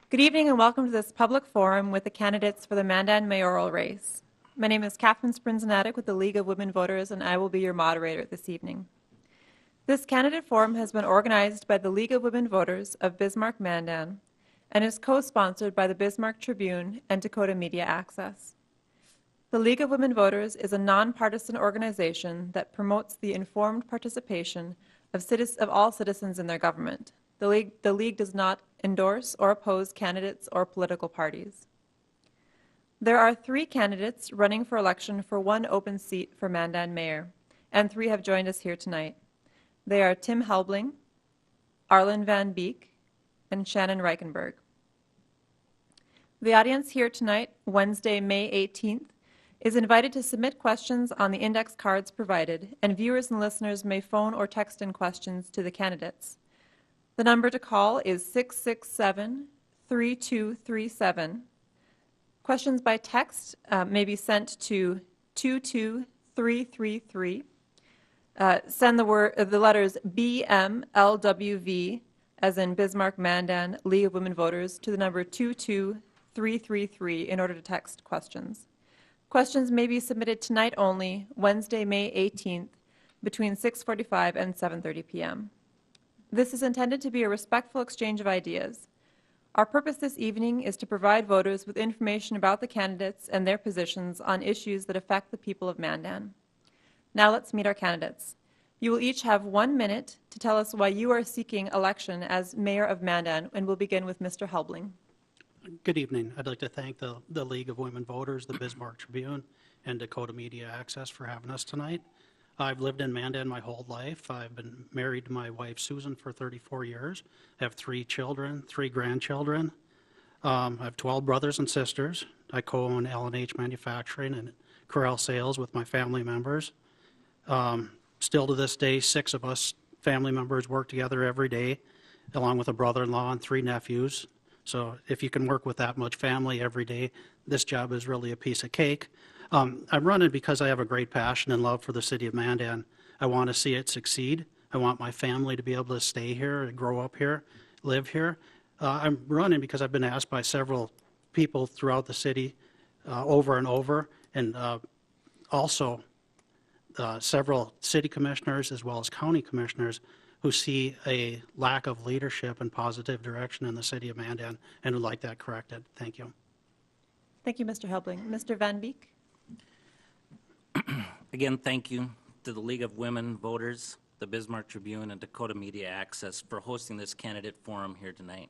Good evening and welcome to this public forum with the candidates for the Mandan mayoral race. My name is Catherine Sprinzanatic with the League of Women Voters, and I will be your moderator this evening. This candidate forum has been organized by the League of Women Voters of Bismarck, Mandan, and is co-sponsored by the Bismarck Tribune and Dakota Media Access. The League of Women Voters is a nonpartisan organization that promotes the informed participation of all citizens in their government. The League does not endorse or oppose candidates or political parties. There are 3 candidates running for election for 1 open seat for Mandan Mayor, and 3 have joined us here tonight. They are Tim Helbling, Arlen Van Beek, and Shannon Reichenberg. The audience here tonight, Wednesday, May 18th, is invited to submit questions on the index cards provided, and viewers and listeners may phone or text in questions to the candidates. The number to call is 667-3237. Questions by text may be sent to 22333. Send the letters BMLWV, as in Bismarck Mandan League of Women Voters, to the number 22333 in order to text questions. Questions may be submitted tonight only, Wednesday, May 18th, between 6:45 and 7:30 p.m. This is intended to be a respectful exchange of ideas. Our purpose this evening is to provide voters with information about the candidates and their positions on issues that affect the people of Mandan. Now let's meet our candidates. You will each have 1 minute to tell us why you are seeking election as Mayor of Mandan, and we'll begin with Mr. Helbling. Good evening. I'd like to thank the League of Women Voters, the Bismarck Tribune, and Dakota Media Access for having us tonight. I've lived in Mandan my whole life. I've been married to my wife Susan for 34 years. I have 3 children, 3 grandchildren. I have 12 brothers and sisters. I co-own L&H Manufacturing and Corral Sales with my family members. Still to this day, 6 of us family members work together every day, along with a brother-in-law and 3 nephews. So if you can work with that much family every day, this job is really a piece of cake. I'm running because I have a great passion and love for the city of Mandan. I want to see it succeed. I want my family to be able to stay here, grow up here, live here. I'm running because I've been asked by several people throughout the city over and over, and also several city commissioners as well as county commissioners who see a lack of leadership and positive direction in the city of Mandan and would like that corrected. Thank you. Thank you, Mr. Helbling. Mr. Van Beek. Again, thank you to the League of Women Voters, the Bismarck Tribune, and Dakota Media Access for hosting this candidate forum here tonight.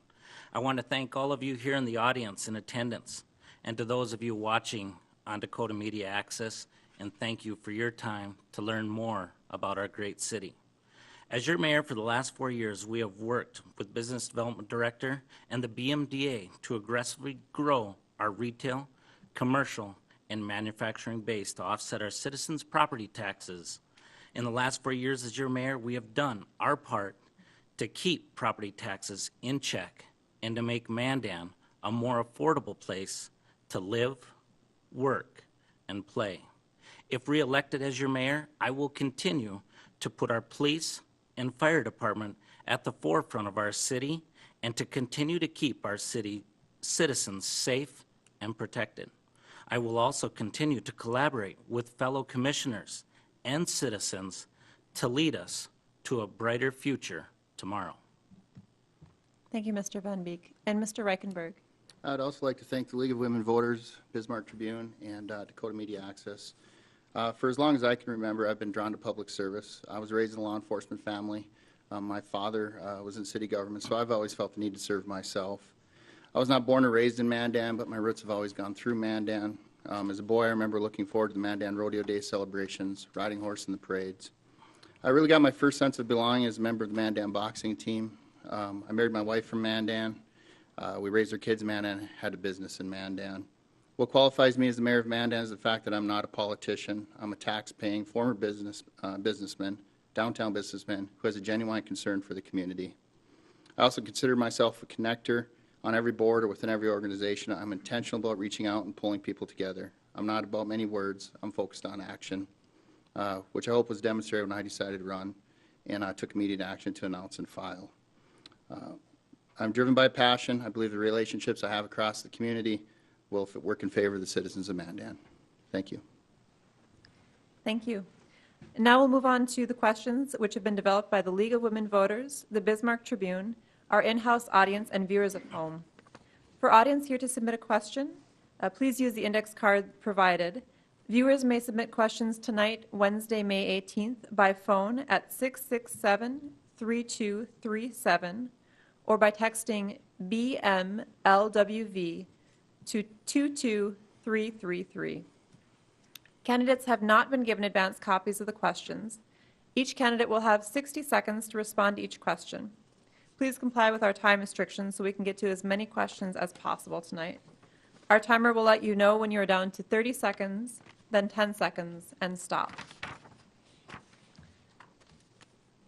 I want to thank all of you here in the audience in attendance, and to those of you watching on Dakota Media Access, and thank you for your time to learn more about our great city. As your mayor for the last 4 years, we have worked with Business Development Director and the BMDA to aggressively grow our retail, commercial, and manufacturing base to offset our citizens' property taxes. In the last 4 years as your mayor, we have done our part to keep property taxes in check and to make Mandan a more affordable place to live, work, and play. If re-elected as your mayor, I will continue to put our police and fire department at the forefront of our city and to continue to keep our city citizens safe and protected. I will also continue to collaborate with fellow commissioners and citizens to lead us to a brighter future tomorrow. Thank you, Mr. Van Beek. And Mr. Reichenberg. I'd also like to thank the League of Women Voters, Bismarck Tribune, and Dakota Media Access. For as long as I can remember, I've been drawn to public service. I was raised in a law enforcement family. My father was in city government, so I've always felt the need to serve myself. I was not born or raised in Mandan, but my roots have always gone through Mandan. As a boy, I remember looking forward to the Mandan Rodeo Day celebrations, riding horse in the parades. I really got my first sense of belonging as a member of the Mandan boxing team. I married my wife from Mandan. We raised our kids in Mandan, had a business in Mandan. What qualifies me as the mayor of Mandan is the fact that I'm not a politician. I'm a tax-paying former businessman, downtown businessman, who has a genuine concern for the community. I also consider myself a connector on every board or within every organization. I'm intentional about reaching out and pulling people together. I'm not about many words. I'm focused on action, which I hope was demonstrated when I decided to run, and I took immediate action to announce and file. I'm driven by passion. I believe the relationships I have across the community will work in favor of the citizens of Mandan. Thank you. Thank you. And now we'll move on to the questions which have been developed by the League of Women Voters, the Bismarck Tribune, our in-house audience, and viewers at home. For audience here to submit a question, please use the index card provided. Viewers may submit questions tonight, Wednesday, May 18th, by phone at 667-3237 or by texting BMLWV to 22333. Candidates have not been given advance copies of the questions. Each candidate will have 60 seconds to respond to each question. Please comply with our time restrictions so we can get to as many questions as possible tonight. Our timer will let you know when you are down to 30 seconds, then 10 seconds, and stop.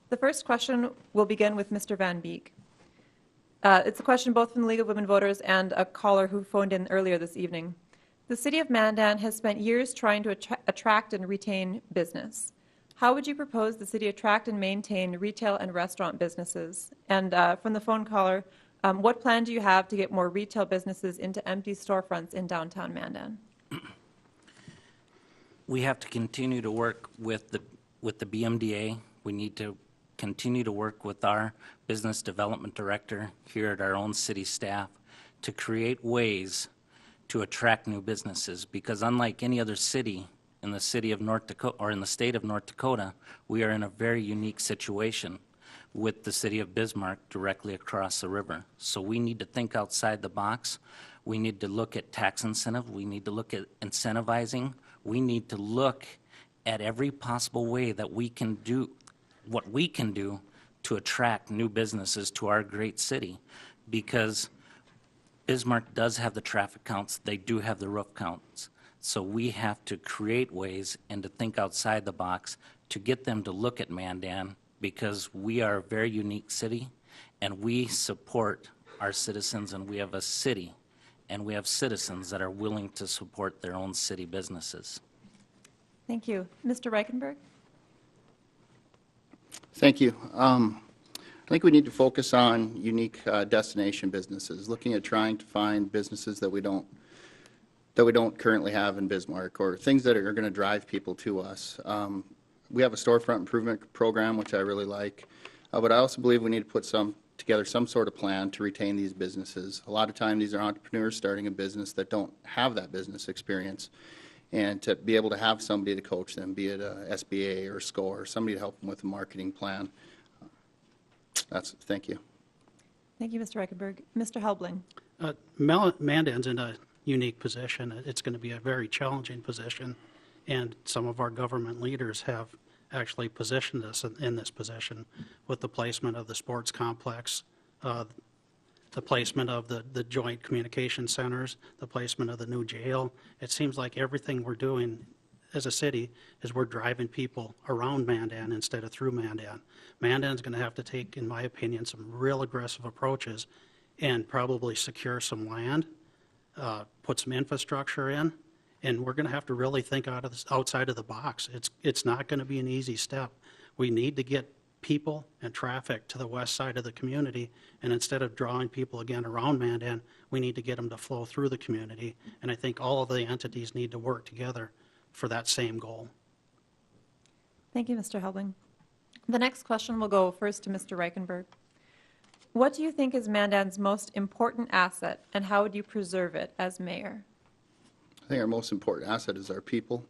The first question will begin with Mr. Van Beek. It's a question both from the League of Women Voters and a caller who phoned in earlier this evening. The City of Mandan has spent years trying to attract and retain business. How would you propose the city attract and maintain retail and restaurant businesses? And from the phone caller, what plan do you have to get more retail businesses into empty storefronts in downtown Mandan? We have to continue to work with the BMDA. We need to continue to work with our business development director here at our own city staff to create ways to attract new businesses, because unlike any other city in the city of North Dakota or in the state of North Dakota, we are in a very unique situation with the city of Bismarck directly across the river. So we need to think outside the box. We need to look at tax incentive. We need to look at incentivizing. We need to look at every possible way that we can do what we can do to attract new businesses to our great city, because Bismarck does have the traffic counts, they do have the roof counts. So we have to create ways and to think outside the box to get them to look at Mandan, because we are a very unique city and we support our citizens, and we have a city and we have citizens that are willing to support their own city businesses. Thank you. Mr. Reichenberg? Thank you. I think we need to focus on unique destination businesses, looking at trying to find businesses that we don't currently have in Bismarck, or things that are going to drive people to us. We have a storefront improvement program, which I really like, but I also believe we need to put together some sort of plan to retain these businesses. A lot of time these are entrepreneurs starting a business that don't have that business experience, and to be able to have somebody to coach them, be it a SBA or SCORE, or somebody to help them with a marketing plan. Thank you. Thank you, Mr. Reichenberg. Mr. Helbling? Mandan's in a unique position. It's going to be a very challenging position, and some of our government leaders have actually positioned us in this position with the placement of the sports complex, the placement of the joint communication centers, the placement of the new jail. It seems like everything we're doing as a city is we're driving people around Mandan instead of through Mandan. Mandan's going to have to take, in my opinion, some real aggressive approaches and probably secure some land, put some infrastructure in, and we're going to have to really think outside of the box. It's not going to be an easy step. We need to get people and traffic to the west side of the community, and instead of drawing people again around Mandan, we need to get them to flow through the community, and I think all of the entities need to work together for that same goal. Thank you, Mr. Helbling. The next question will go first to Mr. Reichenberg. What do you think is Mandan's most important asset, and how would you preserve it as mayor? I think our most important asset is our people.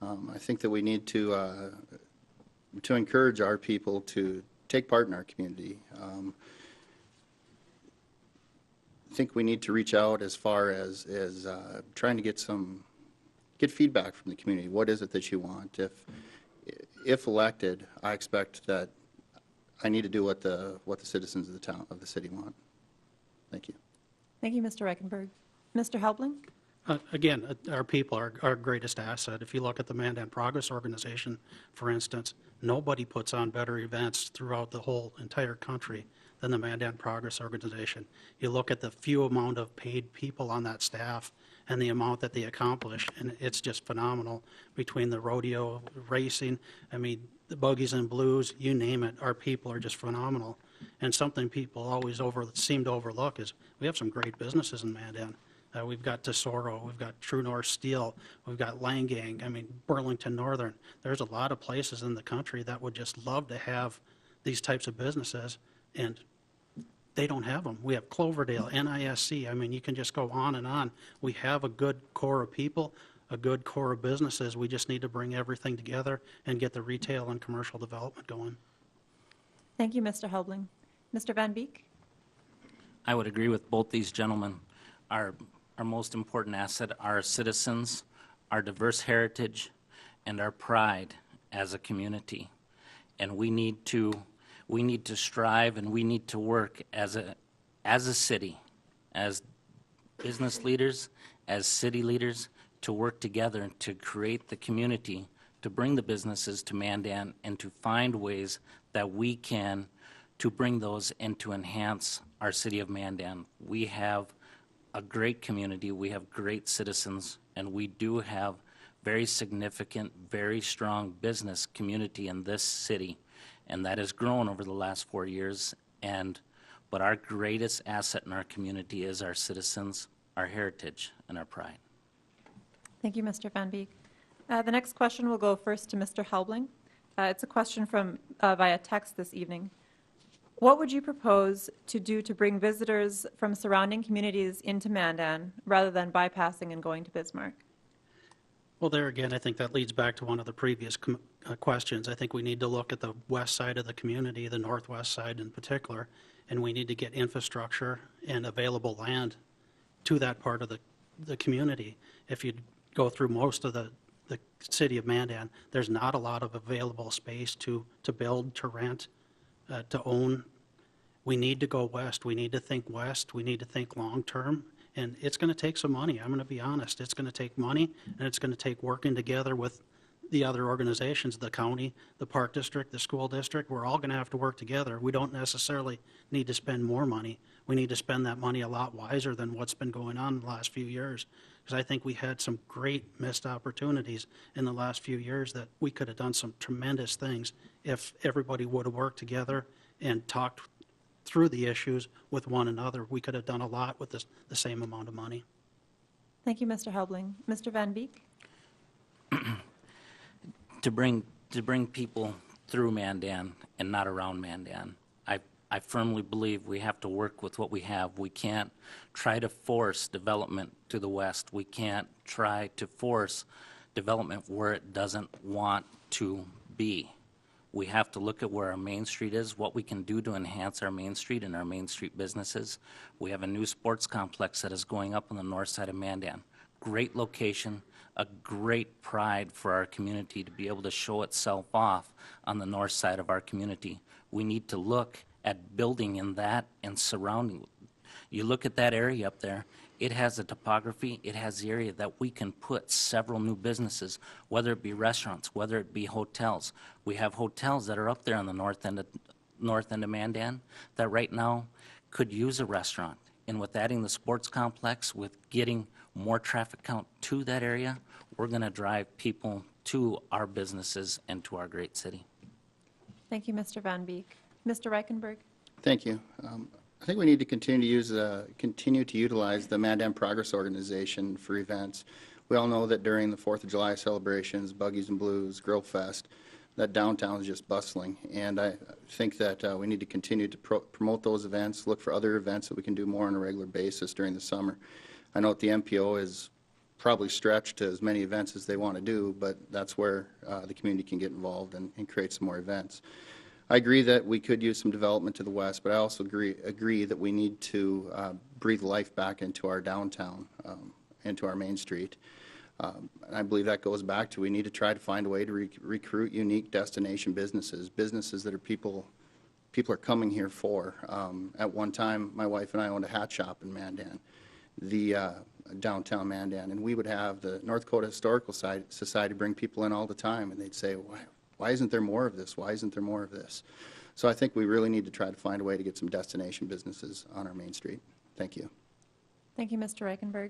I think that we need to encourage our people to take part in our community. I think we need to reach out as far as trying to get feedback from the community. What is it that you want? if elected, I expect that I need to do what the citizens of the city want. Thank you. Thank you, Mr. Reichenberg. Mr. Helbling? Again, our people are our greatest asset. If you look at the Mandan Progress Organization, for instance, nobody puts on better events throughout the whole entire country than the Mandan Progress Organization. You look at the few amount of paid people on that staff and the amount that they accomplish, and it's just phenomenal between the rodeo, racing, I mean, the buggies and blues, you name it, our people are just phenomenal. And something people always seem to overlook is we have some great businesses in Mandan. We've got Tesoro, we've got True North Steel, we've got Langang, I mean, Burlington Northern. There's a lot of places in the country that would just love to have these types of businesses, and they don't have them. We have Cloverdale, NISC, I mean, you can just go on and on. We have a good core of people, a good core of businesses. We just need to bring everything together and get the retail and commercial development going. Thank you, Mr. Helbling. Mr. Van Beek? I would agree with both these gentlemen. Our most important asset are our citizens, our diverse heritage, and our pride as a community. And we need to strive and we need to work as a city, as business leaders, as city leaders, to work together to create the community, to bring the businesses to Mandan, and to find ways that we can to bring those and to enhance our city of Mandan. We have a great community, we have great citizens, and we do have very significant, very strong business community in this city, and that has grown over the last 4 years. But our greatest asset in our community is our citizens, our heritage, and our pride. Thank you, Mr. Van Beek. The next question will go first to Mr. Helbling. It's a question from via text this evening. What would you propose to do to bring visitors from surrounding communities into Mandan rather than bypassing and going to Bismarck? Well, there again, I think that leads back to one of the previous questions. I think we need to look at the west side of the community, the northwest side in particular, and we need to get infrastructure and available land to that part of the community. If you go through most of the city of Mandan, there's not a lot of available space to build, to rent, to own. We need to go west. We need to think west. We need to think long-term. And it's going to take some money. I'm going to be honest. It's going to take money, and it's going to take working together with the other organizations, the county, the park district, the school district. We're all going to have to work together. We don't necessarily need to spend more money. We need to spend that money a lot wiser than what's been going on in the last few years. Because I think we had some great missed opportunities in the last few years that we could have done some tremendous things if everybody would have worked together and talked through the issues with one another. We could have done a lot with the same amount of money. Thank you, Mr. Helbling. Mr. Van Beek? To bring people through Mandan and not around Mandan. I firmly believe we have to work with what we have. We can't try to force development to the west. We can't try to force development where it doesn't want to be. We have to look at where our Main Street is, what we can do to enhance our Main Street and our Main Street businesses. We have a new sports complex that is going up on the north side of Mandan. Great location, a great pride for our community to be able to show itself off on the north side of our community. We need to look at building in that and surrounding. You look at that area up there, it has a topography, it has the area that we can put several new businesses, whether it be restaurants, whether it be hotels. We have hotels that are up there on the north end of Mandan that right now could use a restaurant. And with adding the sports complex, with getting more traffic count to that area, we're going to drive people to our businesses and to our great city. Thank you, Mr. Van Beek. Mr. Reichenberg? Thank you. I think we need to continue to utilize the Mandan Progress Organization for events. We all know that during the 4th of July celebrations, Buggies and Blues, Grill Fest, that downtown is just bustling. And I think that we need to continue to promote those events, look for other events that we can do more on a regular basis during the summer. I know that the MPO is probably stretched to as many events as they want to do, but that's where the community can get involved and create some more events. I agree that we could use some development to the west, but I also agree that we need to breathe life back into our downtown, into our Main Street. And I believe that goes back to we need to try to find a way to recruit unique destination businesses that are people are coming here for. At one time, my wife and I owned a hat shop in Mandan, downtown Mandan, and we would have the North Dakota Historical Society bring people in all the time, and they'd say, why isn't there more of this? Why isn't there more of this? So I think we really need to try to find a way to get some destination businesses on our main street. Thank you. Thank you, Mr. Reichenberg.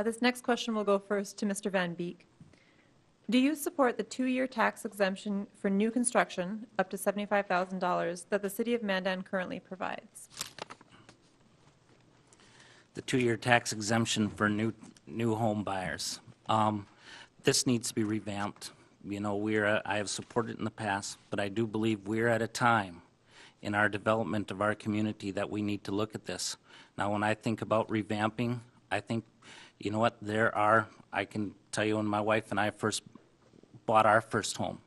This next question will go first to Mr. Van Beek. Do you support the 2-year tax exemption for new construction up to $75,000 that the City of Mandan currently provides? The 2-year tax exemption for new home buyers. This needs to be revamped. You know, I have supported it in the past, but I do believe we're at a time in our development of our community that we need to look at this. Now, when I think about revamping, I think, you know what, I can tell you when my wife and I first bought our first home,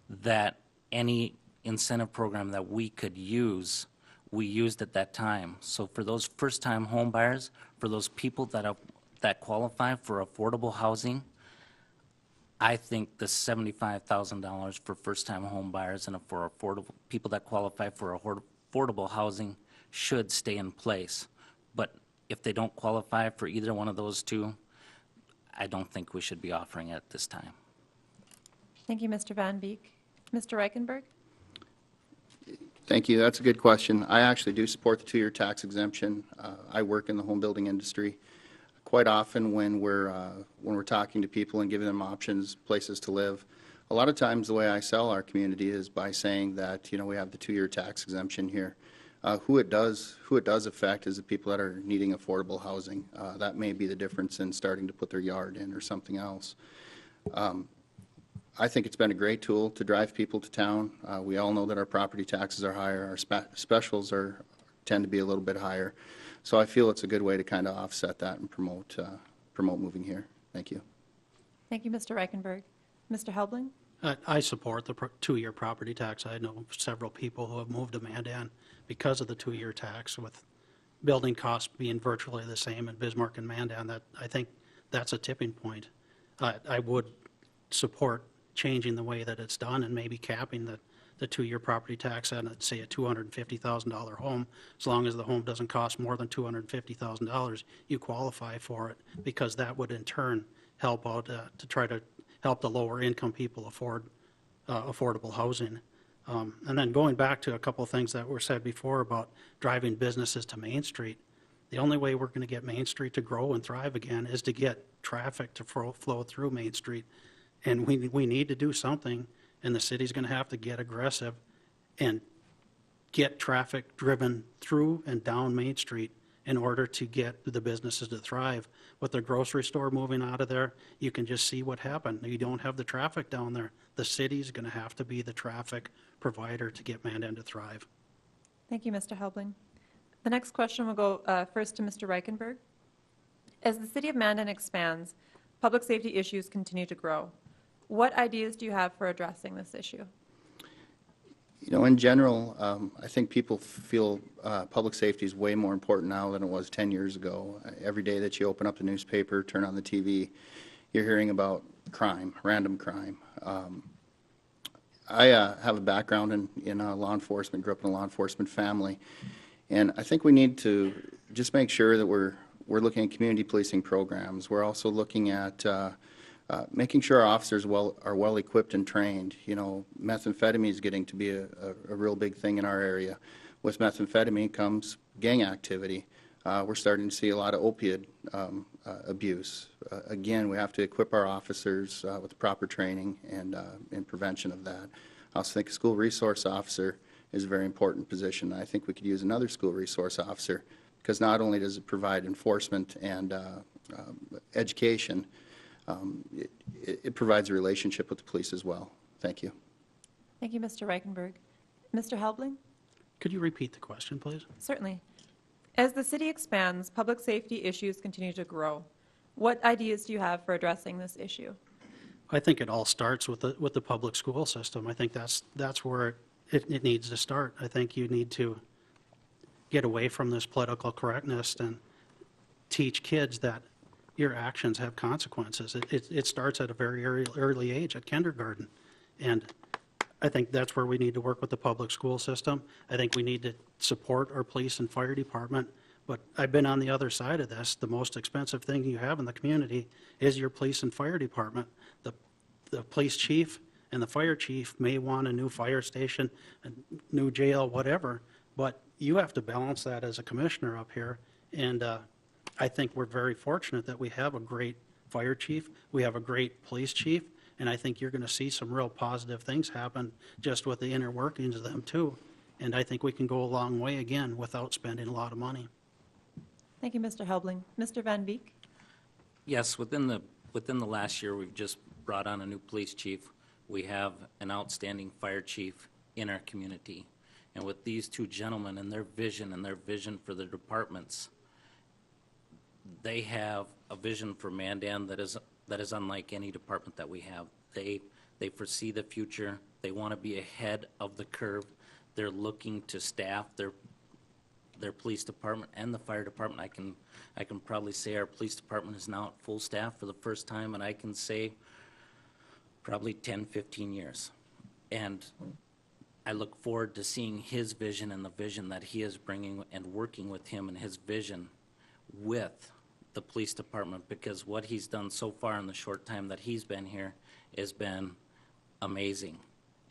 that any incentive program that we could use, we used at that time. So for those first-time home buyers, for those people that qualify for affordable housing, I think the $75,000 for first-time home buyers and for people that qualify for affordable housing should stay in place. But if they don't qualify for either one of those two, I don't think we should be offering it at this time. Thank you, Mr. Van Beek. Mr. Reichenberg? Thank you. That's a good question. I actually do support the 2-year tax exemption. I work in the home building industry. Quite often when we're talking to people and giving them options, places to live, a lot of times the way I sell our community is by saying that, you know, we have the 2-year tax exemption here. Who it does affect is the people that are needing affordable housing. That may be the difference in starting to put their yard in or something else. I think it's been a great tool to drive people to town. We all know that our property taxes are higher. Our specials tend to be a little bit higher. So I feel it's a good way to kind of offset that and promote moving here. Thank you. Thank you, Mr. Reichenberg. Mr. Helbling? I support the 2-year property tax. I know several people who have moved to Mandan because of the 2-year tax, with building costs being virtually the same in Bismarck and Mandan. That, I think that's a tipping point. I would support changing the way that it's done and maybe capping the 2-year property tax at, say, a $250,000 home. As long as the home doesn't cost more than $250,000, you qualify for it, because that would in turn help out to try to help the lower income people afford affordable housing. And then going back to a couple of things that were said before about driving businesses to Main Street, the only way we're going to get Main Street to grow and thrive again is to get traffic to flow through Main Street. And we need to do something, and the city's going to have to get aggressive and get traffic driven through and down Main Street in order to get the businesses to thrive. With the grocery store moving out of there, you can just see what happened. You don't have the traffic down there. The city's going to have to be the traffic provider to get Mandan to thrive. Thank you, Mr. Helbling. The next question will go first to Mr. Reichenberg. As the City of Mandan expands, public safety issues continue to grow. What ideas do you have for addressing this issue? You know, in general, I think people feel public safety is way more important now than it was 10 years ago. Every day that you open up the newspaper, turn on the TV, you're hearing about crime, random crime. I have a background in law enforcement, grew up in a law enforcement family, and I think we need to just make sure that we're looking at community policing programs. We're also looking at making sure our officers are well equipped and trained. You know, methamphetamine is getting to be a real big thing in our area. With methamphetamine comes gang activity. We're starting to see a lot of opiate abuse. Again, we have to equip our officers with proper training and prevention of that. I also think a school resource officer is a very important position. I think we could use another school resource officer, because not only does it provide enforcement and education, it provides a relationship with the police as well. Thank you. Thank you, Mr. Reichenberg. Mr. Helbling? Could you repeat the question, please? Certainly. As the city expands, public safety issues continue to grow. What ideas do you have for addressing this issue? I think it all starts with the public school system. I think that's where it needs to start. I think you need to get away from this political correctness and teach kids that your actions have consequences. It starts at a very early age, at kindergarten. And I think that's where we need to work with the public school system. I think we need to support our police and fire department. But I've been on the other side of this. The most expensive thing you have in the community is your police and fire department. The police chief and the fire chief may want a new fire station, a new jail, whatever, but you have to balance that as a commissioner up here. And I think we're very fortunate that we have a great fire chief, we have a great police chief, and I think you're going to see some real positive things happen just with the inner workings of them too. And I think we can go a long way again without spending a lot of money. Thank you, Mr. Helbling. Mr. Van Beek? Yes, within the last year, we've just brought on a new police chief. We have an outstanding fire chief in our community. And with these two gentlemen and their vision for the departments, they have a vision for Mandan that is unlike any department that we have. They foresee the future. They want to be ahead of the curve. They're looking to staff their police department and the fire department. I can probably say our police department is now at full staff for the first time, and I can say probably 10, 15 years. And I look forward to seeing his vision and the vision that he is bringing and working with him and his vision with the police department, because what he's done so far in the short time that he's been here has been amazing.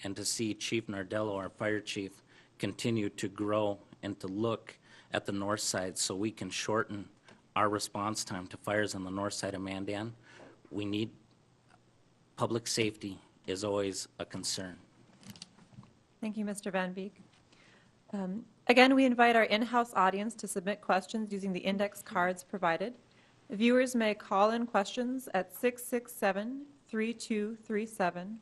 And to see Chief Nardello, our fire chief, continue to grow and to look at the north side so we can shorten our response time to fires on the north side of Mandan. We need public safety is always a concern. Thank you, Mr. Van Beek. Again, we invite our in-house audience to submit questions using the index cards provided. Viewers may call in questions at 667-3237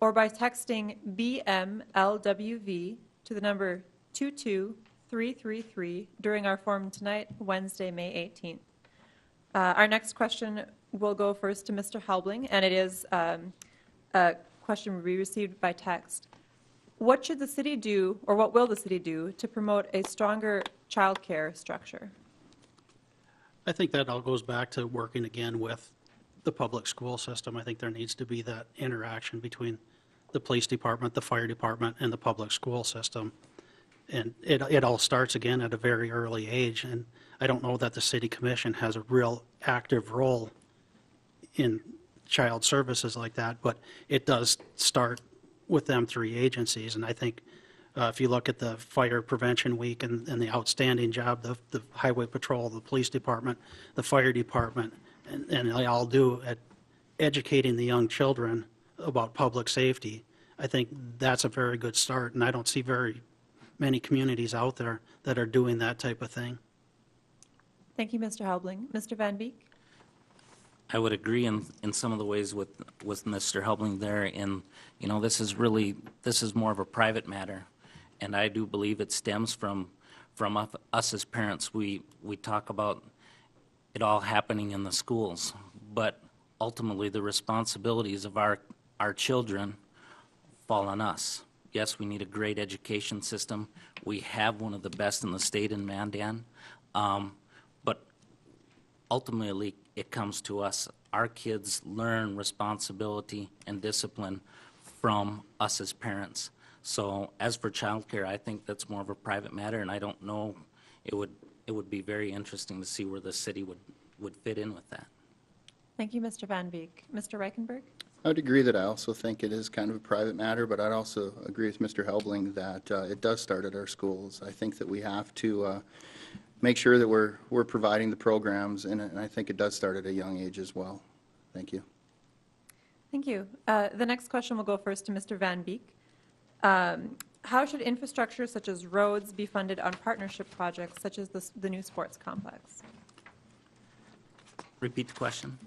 or by texting BMLWV to the number 22333 during our forum tonight, Wednesday, May 18th. Our next question will go first to Mr. Helbling, and it is a question we received by text. What should the city do, or what will the city do, to promote a stronger childcare structure? I think that all goes back to working again with the public school system. I think there needs to be that interaction between the police department, the fire department, and the public school system. And it all starts again at a very early age. And I don't know that the city commission has a real active role in child services like that, but it does start with them three agencies. And I think if you look at the Fire Prevention Week and the outstanding job the Highway Patrol, the Police Department, the Fire Department, and they all do at educating the young children about public safety, I think that's a very good start. And I don't see very many communities out there that are doing that type of thing. Thank you, Mr. Helbling. Mr. Van Beek? I would agree in some of the ways with Mr. Helbling there. And, you know, this is more of a private matter. And I do believe it stems from us as parents. We talk about it all happening in the schools, but ultimately the responsibilities of our children fall on us. Yes, we need a great education system. We have one of the best in the state in Mandan, but ultimately it comes to us. Our kids learn responsibility and discipline from us as parents. So as for childcare, I think that's more of a private matter, and I don't know, it would be very interesting to see where the city would fit in with that. Thank you, Mr. Van Beek. Mr. Reichenberg? I would agree that I also think it is kind of a private matter, but I'd also agree with Mr. Helbling that it does start at our schools. I think that we have to make sure that we're providing the programs, and I think it does start at a young age as well. Thank you. Thank you. The next question will go first to Mr. Van Beek. How should infrastructure such as roads be funded on partnership projects such as the new sports complex? Repeat the question.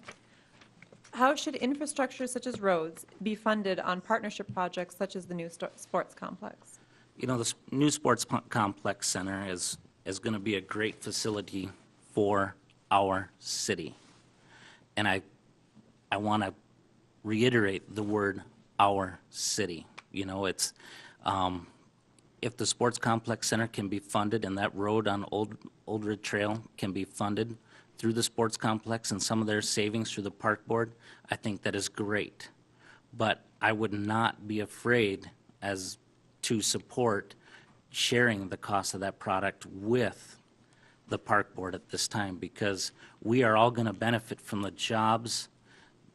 How should infrastructure such as roads be funded on partnership projects such as the new sports complex? You know, the new sports complex center is going to be a great facility for our city. And I want to reiterate the word our city. You know, it's if the sports complex center can be funded and that road on Old Ridge Trail can be funded, through the sports complex and some of their savings through the park board, I think that is great. But I would not be afraid as to support sharing the cost of that product with the park board at this time, because we are all going to benefit from the jobs,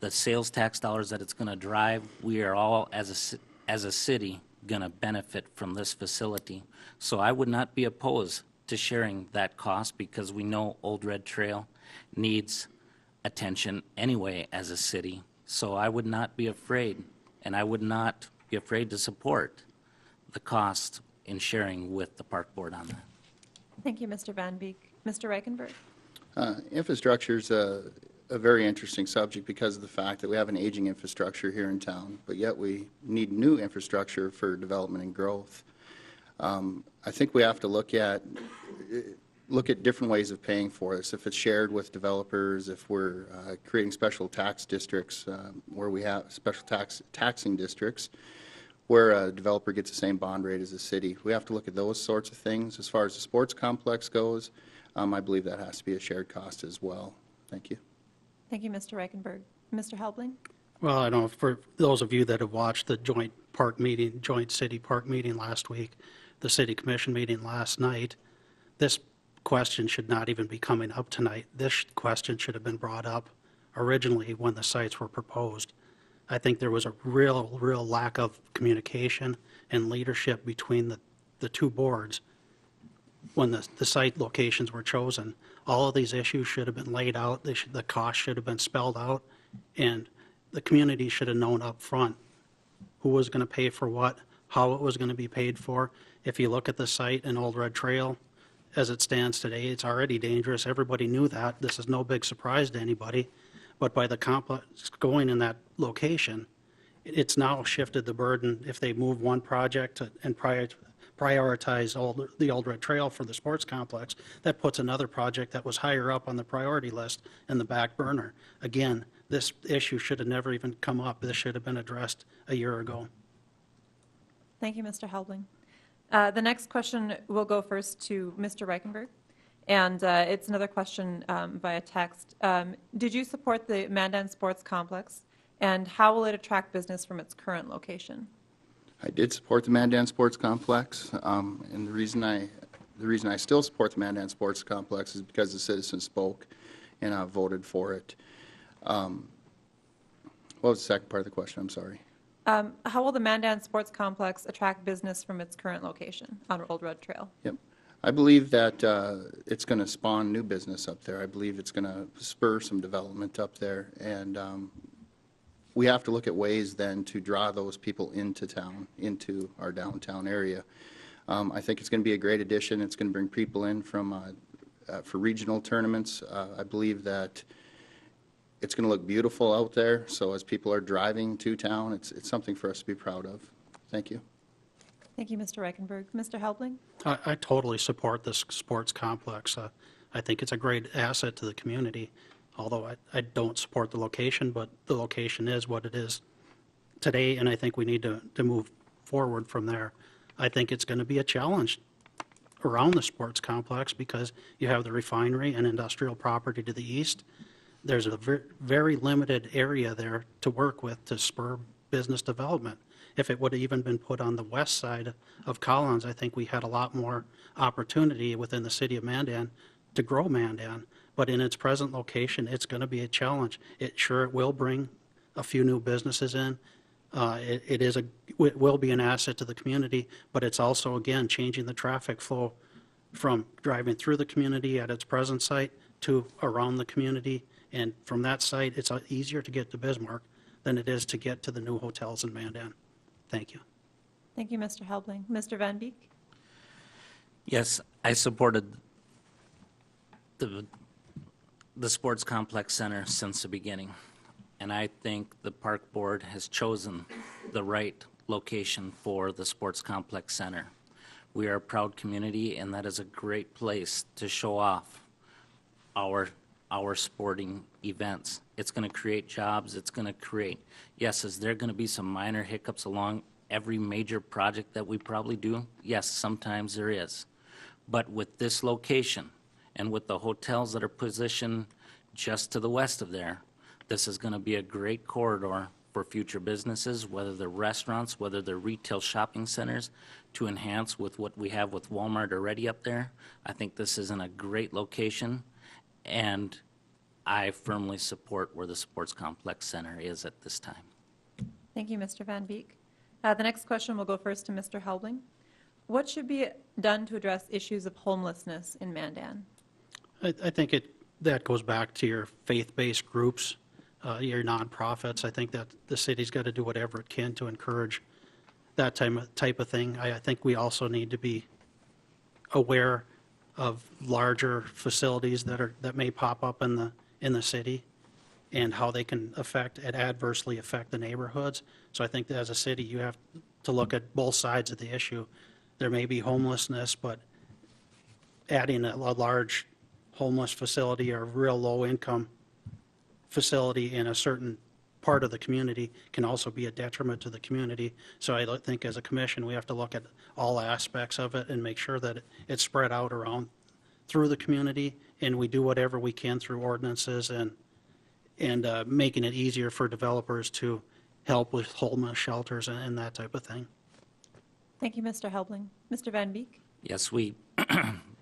the sales tax dollars that it's going to drive. We are all, as a city, going to benefit from this facility. So I would not be opposed to sharing that cost, because we know Old Red Trail needs attention anyway as a city. So I would not be afraid, and I would not be afraid to support the cost in sharing with the park board on that. Thank you, Mr. Van Beek. Mr. Reichenberg? Infrastructure is a very interesting subject because of the fact that we have an aging infrastructure here in town, but yet we need new infrastructure for development and growth. I think we have to look at different ways of paying for this. If it's shared with developers, if we're creating special tax districts where we have special taxing districts where a developer gets the same bond rate as the city. We have to look at those sorts of things. As far as the sports complex goes, I believe that has to be a shared cost as well. Thank you. Thank you, Mr. Reichenberg. Mr. Helbling? Well, I know for those of you that have watched the joint city park meeting last week, the city commission meeting last night, this question should not even be coming up tonight. This question should have been brought up originally when the sites were proposed. I think there was a real lack of communication and leadership between the two boards when the site locations were chosen. All of these issues should have been laid out. The cost should have been spelled out, and the community should have known up front who was going to pay for what, how it was going to be paid for. If you look at the site in Old Red Trail, as it stands today, it's already dangerous. Everybody knew that. This is no big surprise to anybody. But by the complex going in that location, it's now shifted the burden. If they move one project and prioritize the Old Red Trail for the sports complex, that puts another project that was higher up on the priority list in the back burner. Again, this issue should have never even come up. This should have been addressed a year ago. Thank you, Mr. Helbling. The next question will go first to Mr. Reichenberg, and it's another question via text. Did you support the Mandan Sports Complex, and how will it attract business from its current location? I did support the Mandan Sports Complex, and the reason I still support the Mandan Sports Complex is because the citizens spoke and voted for it. What was the second part of the question? I'm sorry. How will the Mandan Sports Complex attract business from its current location on Old Red Trail? Yep. I believe that it's going to spawn new business up there. I believe it's going to spur some development up there, and we have to look at ways then to draw those people into town, into our downtown area. I think it's going to be a great addition. It's going to bring people in from for regional tournaments. I believe that it's going to look beautiful out there, so as people are driving to town, it's something for us to be proud of. Thank you. Thank you, Mr. Reichenberg. Mr. Helbling? I totally support this sports complex. I think it's a great asset to the community, although I don't support the location, but the location is what it is today, and I think we need to move forward from there. I think it's going to be a challenge around the sports complex because you have the refinery and industrial property to the east. There's a very limited area there to work with to spur business development. If it would have even been put on the west side of Collins, I think we had a lot more opportunity within the city of Mandan to grow Mandan. But in its present location, it's going to be a challenge. It will bring a few new businesses in. It will be an asset to the community, but it's also, again, changing the traffic flow from driving through the community at its present site to around the community. And from that site, it's easier to get to Bismarck than it is to get to the new hotels in Mandan. Thank you. Thank you, Mr. Helbling. Mr. Van Beek? Yes, I supported the Sports Complex Center since the beginning, and I think the Park Board has chosen the right location for the Sports Complex Center. We are a proud community, and that is a great place to show off our sporting events. It's going to create jobs. It's going to create, yes, is there going to be some minor hiccups along every major project that we probably do? Yes, sometimes there is. But with this location And with the hotels that are positioned just to the west of there, this is going to be a great corridor for future businesses, whether they're restaurants, whether they're retail shopping centers, to enhance with what we have with Walmart already up there. I think this is in a great location, and I firmly support where the Sports Complex Center is at this time. Thank you, Mr. Van Beek. The next question will go first to Mr. Helbling. What should be done to address issues of homelessness in Mandan? I think that goes back to your faith-based groups, your nonprofits. I think that the city's got to do whatever it can to encourage that type of thing. I think we also need to be aware of larger facilities that may pop up in the city and how they can adversely affect the neighborhoods. So I think that as a city, you have to look at both sides of the issue. There may be homelessness, but adding a large homeless facility or real low-income facility in a certain part of the community can also be a detriment to the community. So I think as a commission, we have to look at all aspects of it and make sure that it's spread out around through the community, and we do whatever we can through ordinances and making it easier for developers to help with homeless shelters and that type of thing. Thank you, Mr. Helbling. Mr. Van Beek? Yes,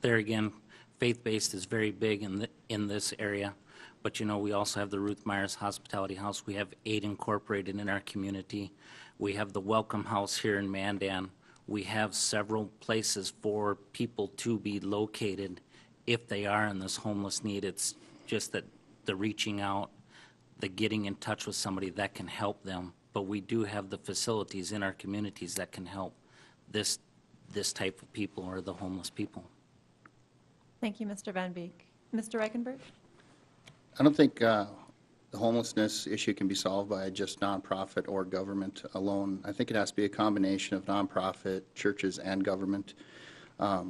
there again, faith-based is very big in this area. But, we also have the Ruth Myers Hospitality House. We have 8 incorporated in our community. We have the Welcome House here in Mandan. We have several places for people to be located if they are in this homeless need. It's just that the reaching out, the getting in touch with somebody that can help them. But we do have the facilities in our communities that can help this type of people, or the homeless people. Thank you, Mr. Van Beek. Mr. Reichenberg? I don't think the homelessness issue can be solved by just nonprofit or government alone. I think it has to be a combination of nonprofit, churches, and government. As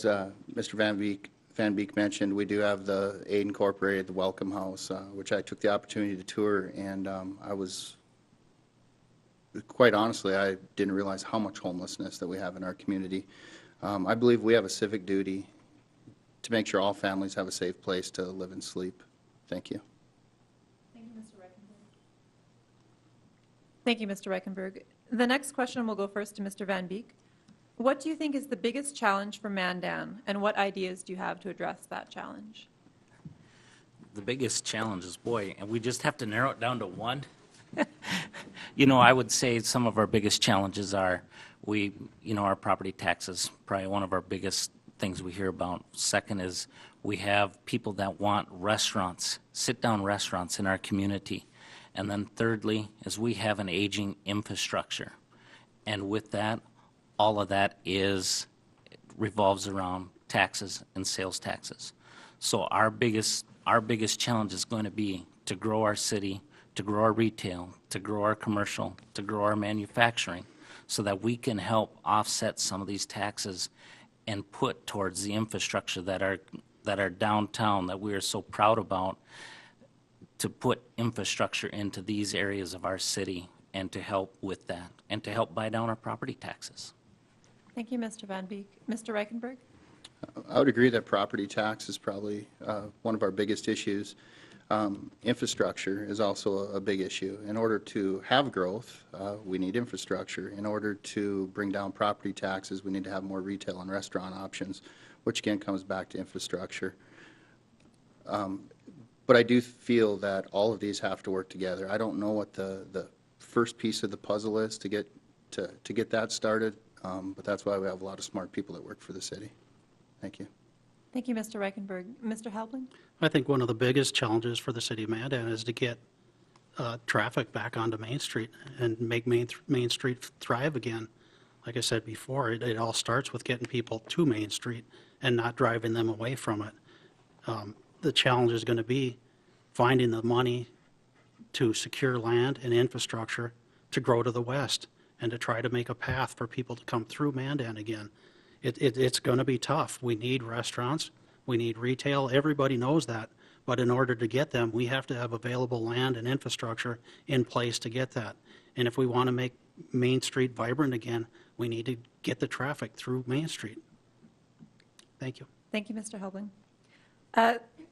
Mr. Van Beek mentioned, we do have the 8 incorporated, the Welcome House, which I took the opportunity to tour, and I was, quite honestly, I didn't realize how much homelessness that we have in our community. I believe we have a civic duty to make sure all families have a safe place to live and sleep. Thank you. Thank you, Mr. Reichenberg. Thank you, Mr. Reichenberg. The next question will go first to Mr. Van Beek. What do you think is the biggest challenge for Mandan, and what ideas do you have to address that challenge? The biggest challenge is, and we just have to narrow it down to one. I would say some of our biggest challenges are our property taxes, probably one of our biggest things we hear about. Second is we have people that want restaurants, sit-down restaurants in our community. And then thirdly is we have an aging infrastructure. And with that, all of that revolves around taxes and sales taxes. So our biggest challenge is going to be to grow our city, to grow our retail, to grow our commercial, to grow our manufacturing, so that we can help offset some of these taxes and put towards the infrastructure that are downtown that we are so proud about, to put infrastructure into these areas of our city and to help with that and to help buy down our property taxes. Thank you, Mr. Van Beek. Mr. Reichenberg? I would agree that property tax is probably one of our biggest issues. Infrastructure is also a big issue. In order to have growth, we need infrastructure. In order to bring down property taxes, we need to have more retail and restaurant options, which again comes back to infrastructure. But I do feel that all of these have to work together. I don't know what the first piece of the puzzle is to get that started, but that's why we have a lot of smart people that work for the city. Thank you. Thank you, Mr. Reichenberg. Mr. Helbling? I think one of the biggest challenges for the city of Mandan is to get traffic back onto Main Street and make Main Street thrive again. Like I said before, it all starts with getting people to Main Street and not driving them away from it. The challenge is going to be finding the money to secure land and infrastructure to grow to the west and to try to make a path for people to come through Mandan again. It's going to be tough. We need restaurants. We need retail. Everybody knows that. But in order to get them, we have to have available land and infrastructure in place to get that. And if we want to make Main Street vibrant again, we need to get the traffic through Main Street. Thank you. Thank you, Mr. Helbling.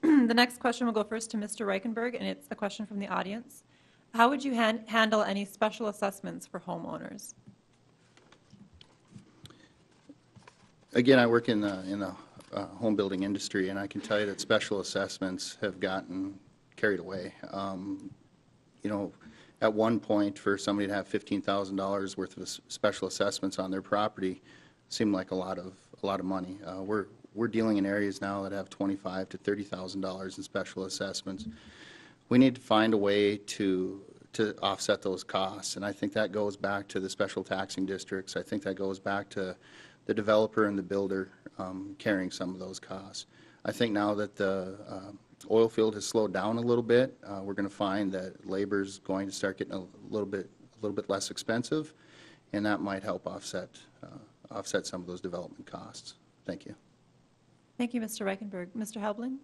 The next question will go first to Mr. Reichenberg, and it's a question from the audience. How would you handle any special assessments for homeowners? Again, I work in the home building industry, and I can tell you that special assessments have gotten carried away. You know, at one point, for somebody to have $15,000 worth of special assessments on their property seemed like a lot of money. We're dealing in areas now that have $25,000 to $30,000 in special assessments. We need to find a way to offset those costs, and I think that goes back to the special taxing districts. I think that goes back to the developer and the builder carrying some of those costs. I think now that the oil field has slowed down a little bit, we're going to find that labor's going to start getting a little bit less expensive, and that might help offset some of those development costs. Thank you. Thank you, Mr. Reichenberg. Mr. Helbling?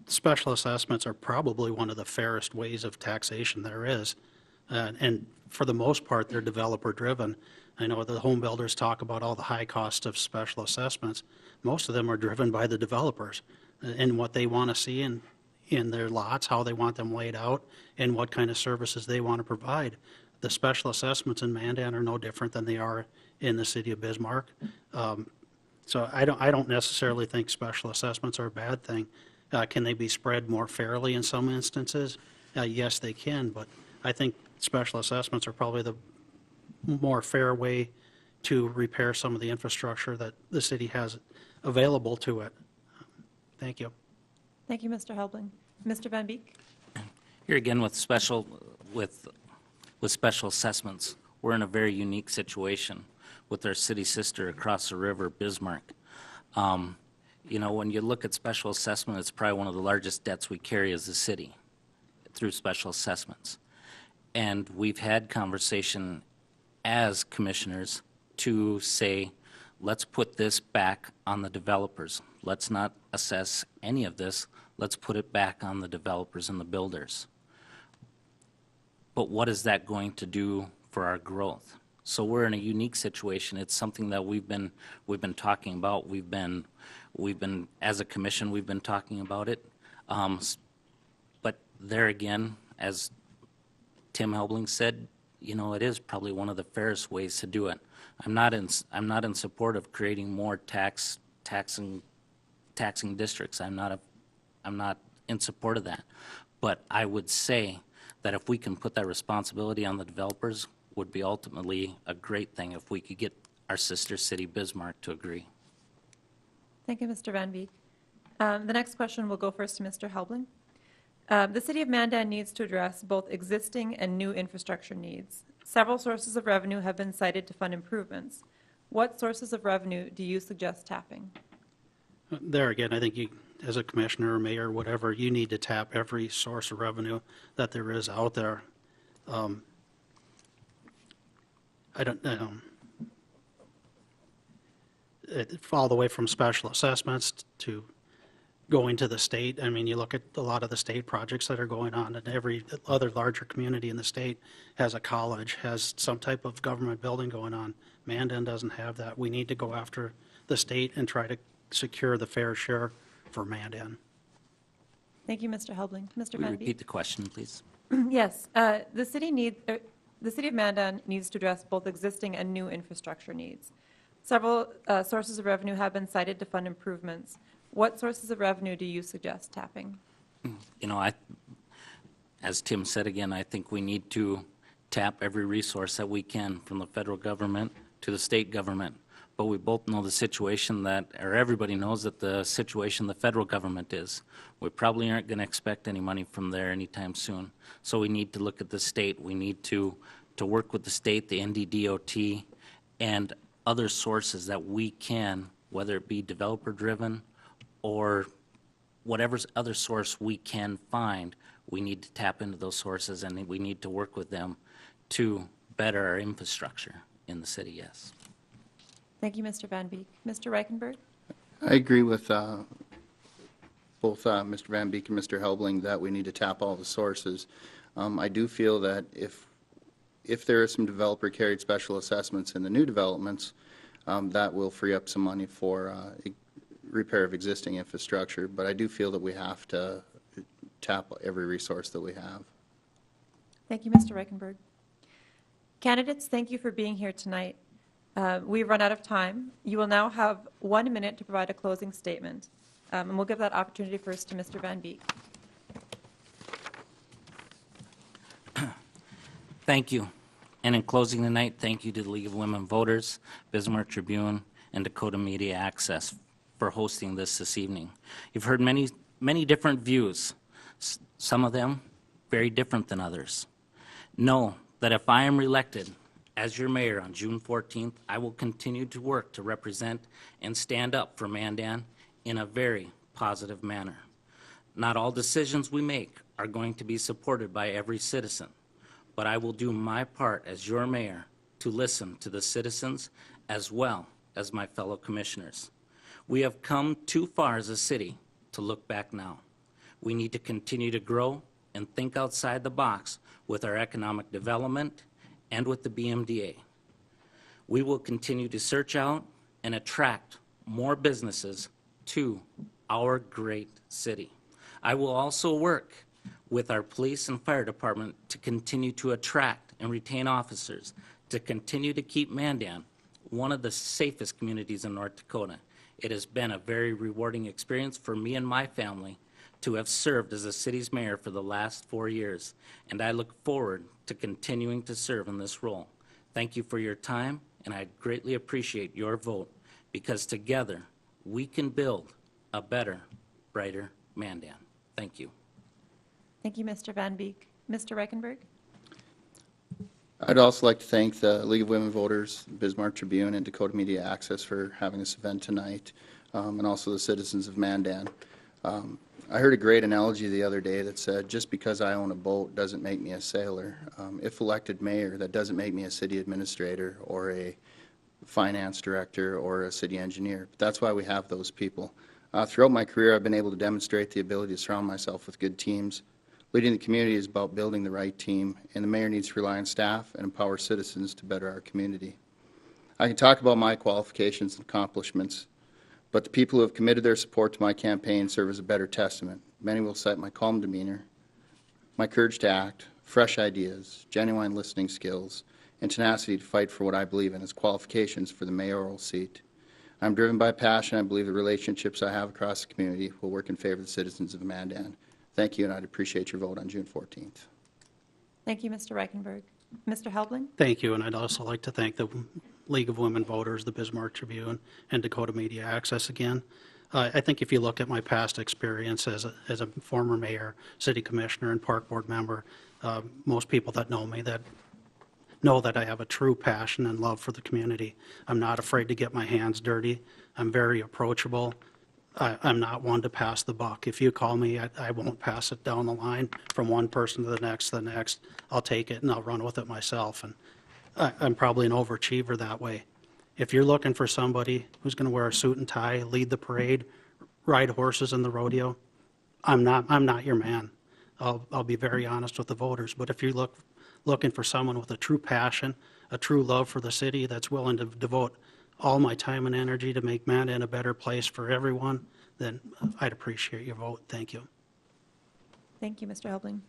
Special assessments are probably one of the fairest ways of taxation there is. And for the most part, they're developer-driven. I know the home builders talk about all the high cost of special assessments. Most of them are driven by the developers and what they want to see in their lots, how they want them laid out, and what kind of services they want to provide. The special assessments in Mandan are no different than they are in the city of Bismarck. So I don't necessarily think special assessments are a bad thing. Can they be spread more fairly in some instances? Yes, they can, but I think special assessments are probably the more fair way to repair some of the infrastructure that the city has available to it. Thank you. Thank you, Mr. Helbling. Mr. Van Beek? Here again with special assessments, we're in a very unique situation with our city sister across the river, Bismarck. You know, when you look at special assessment, it's probably one of the largest debts we carry as a city through special assessments. And we've had conversation as commissioners to say, let's put this back on the developers. Let's not assess any of this. Let's put it back on the developers and the builders. But what is that going to do for our growth? So we're in a unique situation. It's something that we've been talking about. We've been as a commission, we've been talking about it. But there again, as Tim Helbling said, you know, it is probably one of the fairest ways to do it. I'm not in support of creating more taxing districts. I'm not in support of that. But I would say that if we can put that responsibility on the developers, would be ultimately a great thing if we could get our sister city Bismarck to agree. Thank you, Mr. Van Beek. The next question will go first to Mr. Helbling. The City of Mandan needs to address both existing and new infrastructure needs. Several sources of revenue have been cited to fund improvements. What sources of revenue do you suggest tapping? There again, I think you, as a commissioner or mayor or whatever, you need to tap every source of revenue that there is out there. I don't know. All the way from special assessments to going to the state. I mean, you look at a lot of the state projects that are going on, and every other larger community in the state has a college, has some type of government building going on. Mandan doesn't have that. We need to go after the state and try to secure the fair share for Mandan. Thank you, Mr. Helbling. Mr. Can we Van repeat Beek? the question, please? Yes. The City of Mandan needs to address both existing and new infrastructure needs. Several sources of revenue have been cited to fund improvements. What sources of revenue do you suggest tapping? You know, as Tim said again, I think we need to tap every resource that we can, from the federal government to the state government. But we both know the situation or everybody knows that the situation the federal government is. We probably aren't going to expect any money from there anytime soon. So we need to look at the state. We need to work with the state, the NDDOT, and other sources that we can, whether it be developer-driven or whatever other source we can find, we need to tap into those sources, and we need to work with them to better our infrastructure in the city, yes. Thank you, Mr. Van Beek. Mr. Reichenberg? I agree with both Mr. Van Beek and Mr. Helbling that we need to tap all the sources. I do feel that if there is some developer-carried special assessments in the new developments, that will free up some money for repair of existing infrastructure, but I do feel that we have to tap every resource that we have. Thank you, Mr. Reichenberg. Candidates, thank you for being here tonight. We've run out of time. You will now have 1 minute to provide a closing statement. And we'll give that opportunity first to Mr. Van Beek. Thank you. And in closing tonight, thank you to the League of Women Voters, Bismarck Tribune, and Dakota Media Access for hosting this evening. You've heard many different views, some of them very different than others. Know that if I am reelected as your mayor on June 14th, I will continue to work to represent and stand up for Mandan in a very positive manner. Not all decisions we make are going to be supported by every citizen, but I will do my part as your mayor to listen to the citizens as well as my fellow commissioners. We have come too far as a city to look back now. We need to continue to grow and think outside the box with our economic development and with the BMDA. We will continue to search out and attract more businesses to our great city. I will also work with our police and fire department to continue to attract and retain officers, to continue to keep Mandan one of the safest communities in North Dakota. It has been a very rewarding experience for me and my family to have served as the city's mayor for the last 4 years, and I look forward to continuing to serve in this role. Thank you for your time, and I greatly appreciate your vote, because together we can build a better, brighter Mandan. Thank you. Thank you, Mr. Van Beek. Mr. Reichenberg? I'd also like to thank the League of Women Voters, Bismarck Tribune, and Dakota Media Access for having this event tonight, and also the citizens of Mandan. I heard a great analogy the other day that said, just because I own a boat doesn't make me a sailor. If elected mayor, that doesn't make me a city administrator or a finance director or a city engineer. But that's why we have those people. Throughout my career, I've been able to demonstrate the ability to surround myself with good teams. Leading the community is about building the right team, and the mayor needs to rely on staff and empower citizens to better our community. I can talk about my qualifications and accomplishments, but the people who have committed their support to my campaign serve as a better testament. Many will cite my calm demeanor, my courage to act, fresh ideas, genuine listening skills, and tenacity to fight for what I believe in as qualifications for the mayoral seat. I'm driven by passion. I believe the relationships I have across the community will work in favor of the citizens of Mandan. Thank you, and I'd appreciate your vote on June 14th. Thank you, Mr. Reichenberg. Mr. Helbling? Thank you, and I'd also like to thank the League of Women Voters, the Bismarck Tribune, and Dakota Media Access again. I think if you look at my past experience as a former mayor, city commissioner, and park board member, most people that know me that know that I have a true passion and love for the community. I'm not afraid to get my hands dirty. I'm very approachable. I'm not one to pass the buck. If you call me, I won't pass it down the line from one person to the next. I'll take it and I'll run with it myself. And I'm probably an overachiever that way. If you're looking for somebody who's going to wear a suit and tie, lead the parade, ride horses in the rodeo, I'm not your man. I'll be very honest with the voters. But if you're looking for someone with a true passion, a true love for the city that's willing to devote all my time and energy to make Mandan a better place for everyone, then I'd appreciate your vote. Thank you. Thank you, Mr. Helbling.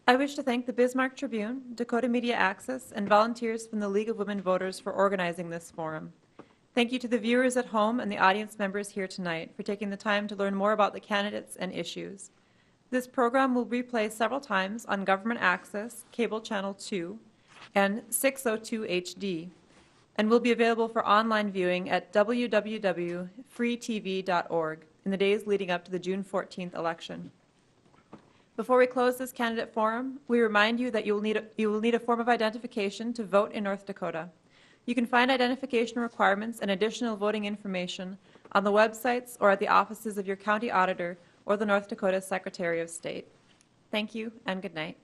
I wish to thank the Bismarck Tribune, Dakota Media Access, and volunteers from the League of Women Voters for organizing this forum. Thank you to the viewers at home and the audience members here tonight for taking the time to learn more about the candidates and issues. This program will replay several times on Government Access, Cable Channel 2, and 602 HD, and will be available for online viewing at www.freetv.org in the days leading up to the June 14th election. Before we close this candidate forum, we remind you that you will need a form of identification to vote in North Dakota. You can find identification requirements and additional voting information on the websites or at the offices of your county auditor or the North Dakota Secretary of State. Thank you and good night.